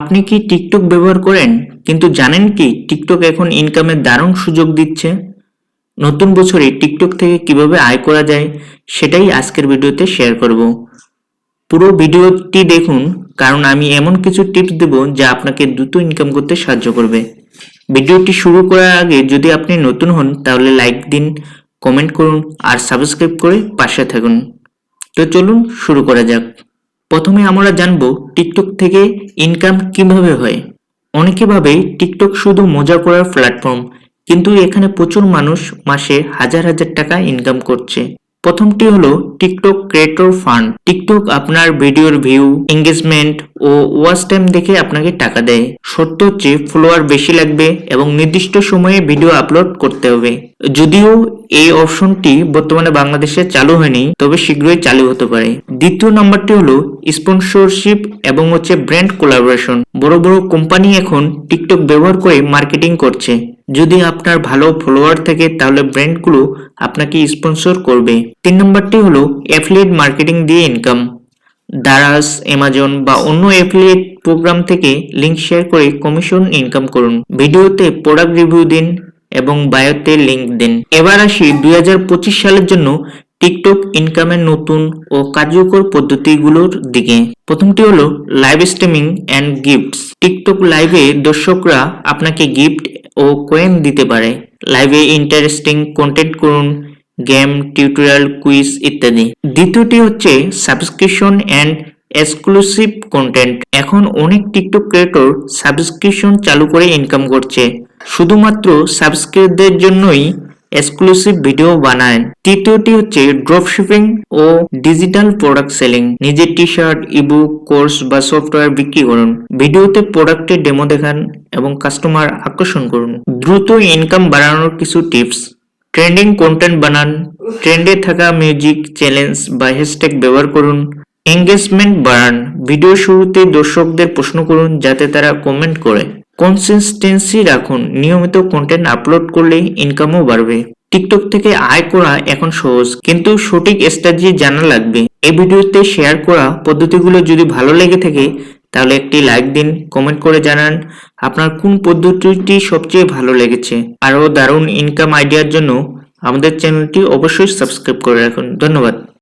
আপনি কি টিকটক ব্যবহার করেন কিন্তু জানেন কি টিকটক এখন ইনকামের দারুণ সুযোগ দিচ্ছে? নতুন বছরে টিকটক থেকে কিভাবে আয় করা যায় সেটাই আজকের ভিডিওতে শেয়ার করব। পুরো ভিডিওটি দেখুন, কারণ আমি এমন কিছু টিপস দেব যা আপনাকে দ্রুত ইনকাম করতে সাহায্য করবে। ভিডিওটি শুরু করার আগে যদি আপনি নতুন হন তাহলে লাইক দিন, কমেন্ট করুন আর সাবস্ক্রাইব করে পাশে থাকুন। তো চলুন শুরু করা যাক। প্রথমে আমরা জানবো টিকটক থেকে ইনকাম কিভাবে হয়। অনেকে ভাবে টিকটক শুধু মজা করার প্ল্যাটফর্ম, কিন্তু এখানে প্রচুর মানুষ মাসে হাজার হাজার টাকা ইনকাম করছে। প্রথমটি হলো টিকটক ক্রিয়েটর ফান্ড। টিকটক আপনার ভিডিওর ভিউ, এঙ্গেজমেন্ট ও ওয়াচ টাইম দেখে আপনাকে টাকা দেয়। শর্ত হচ্ছে ফলোয়ার বেশি লাগবে এবং নির্দিষ্ট সময়ে ভিডিও আপলোড করতে হবে। যদিও এই অপশনটি বর্তমানে বাংলাদেশে চালু হয়নি, তবে শীঘ্রই চালু হতে পারে। দ্বিতীয় নাম্বারটি হলো স্পন্সরশিপ এবং ব্র্যান্ড কোলাবোরেশন। বড় বড় কোম্পানি এখন টিকটক ব্যবহার করে মার্কেটিং করছে। যদি আপনার ভালো ফলোয়ার থাকে তাহলে ব্র্যান্ডগুলো আপনাকে স্পন্সর করবে। 3 নম্বরটি হলো অ্যাফিলিয়েট মার্কেটিং দিয়ে ইনকাম। দারাজ, অ্যামাজন বা অন্য অ্যাফিলিয়েট প্রোগ্রাম থেকে লিংক শেয়ার করে কমিশন ইনকাম করুন। ভিডিওতে প্রোডাক্ট রিভিউ দিন এবং বায়োতে লিংক দিন। এবার আসি 2025 সালের জন্য টিকটক ইনকামের নতুন ও কার্যকর পদ্ধতিগুলোর দিকে। প্রথমটি হলো live streaming and gifts. TikTok লাইভে দর্শকরা আপনাকে গিফট ও কয়েন দিতে পারে। লাইভে ইন্টারেস্টিং কন্টেন্ট করুন, গেম, টিউটোরিয়াল, কুইজ ইত্যাদি। দ্বিতীয়টি হচ্ছে সাবস্ক্রিপশন এন্ড এক্সক্লুসিভ কন্টেন্ট। এখন অনেক টিকটক ক্রিয়েটর সাবস্ক্রিপশন চালু করে ইনকাম করছে। শুধুমাত্র সাবস্ক্রাইবদের জন্যই এক্সক্লুসিভ ভিডিও বানায়। তৃতীয়টি হচ্ছে ড্রপ শিপিং ও ডিজিটাল প্রোডাক্ট সেলিং। নিজের টি শার্ট, ইবুক, কোর্স বা সফটওয়্যার বিক্রি করুন। ভিডিওতে প্রোডাক্টের ডেমো দেখান এবং কাস্টমার আকর্ষণ করুন। দ্রুত ইনকাম বাড়ানোর কিছু টিপস। ট্রেন্ডিং কন্টেন্ট বানান। ট্রেন্ডে থাকা মিউজিক, চ্যালেঞ্জ বা হ্যাশট্যাগ ব্যবহার করুন। এঙ্গেজমেন্ট বাড়ান। ভিডিও শুরুতে দর্শকদের প্রশ্ন করুন যাতে তারা কমেন্ট করে। কনসিস্টেন্সি রাখুন। নিয়মিত কন্টেন্ট আপলোড করলে ইনকামও বাড়বে। টিকটক থেকে আয় করা এখন সহজ, কিন্তু সঠিক স্ট্র্যাটেজি জানা লাগবে। এই ভিডিওতে শেয়ার করা পদ্ধতিগুলো যদি ভালো লেগে থাকে তাহলে একটি লাইক দিন, কমেন্ট করে জানান আপনার কোন পদ্ধতিটি সবচেয়ে ভালো লেগেছে। আরও দারুণ ইনকাম আইডিয়ার জন্য আমাদের চ্যানেলটি অবশ্যই সাবস্ক্রাইব করে রাখুন। ধন্যবাদ।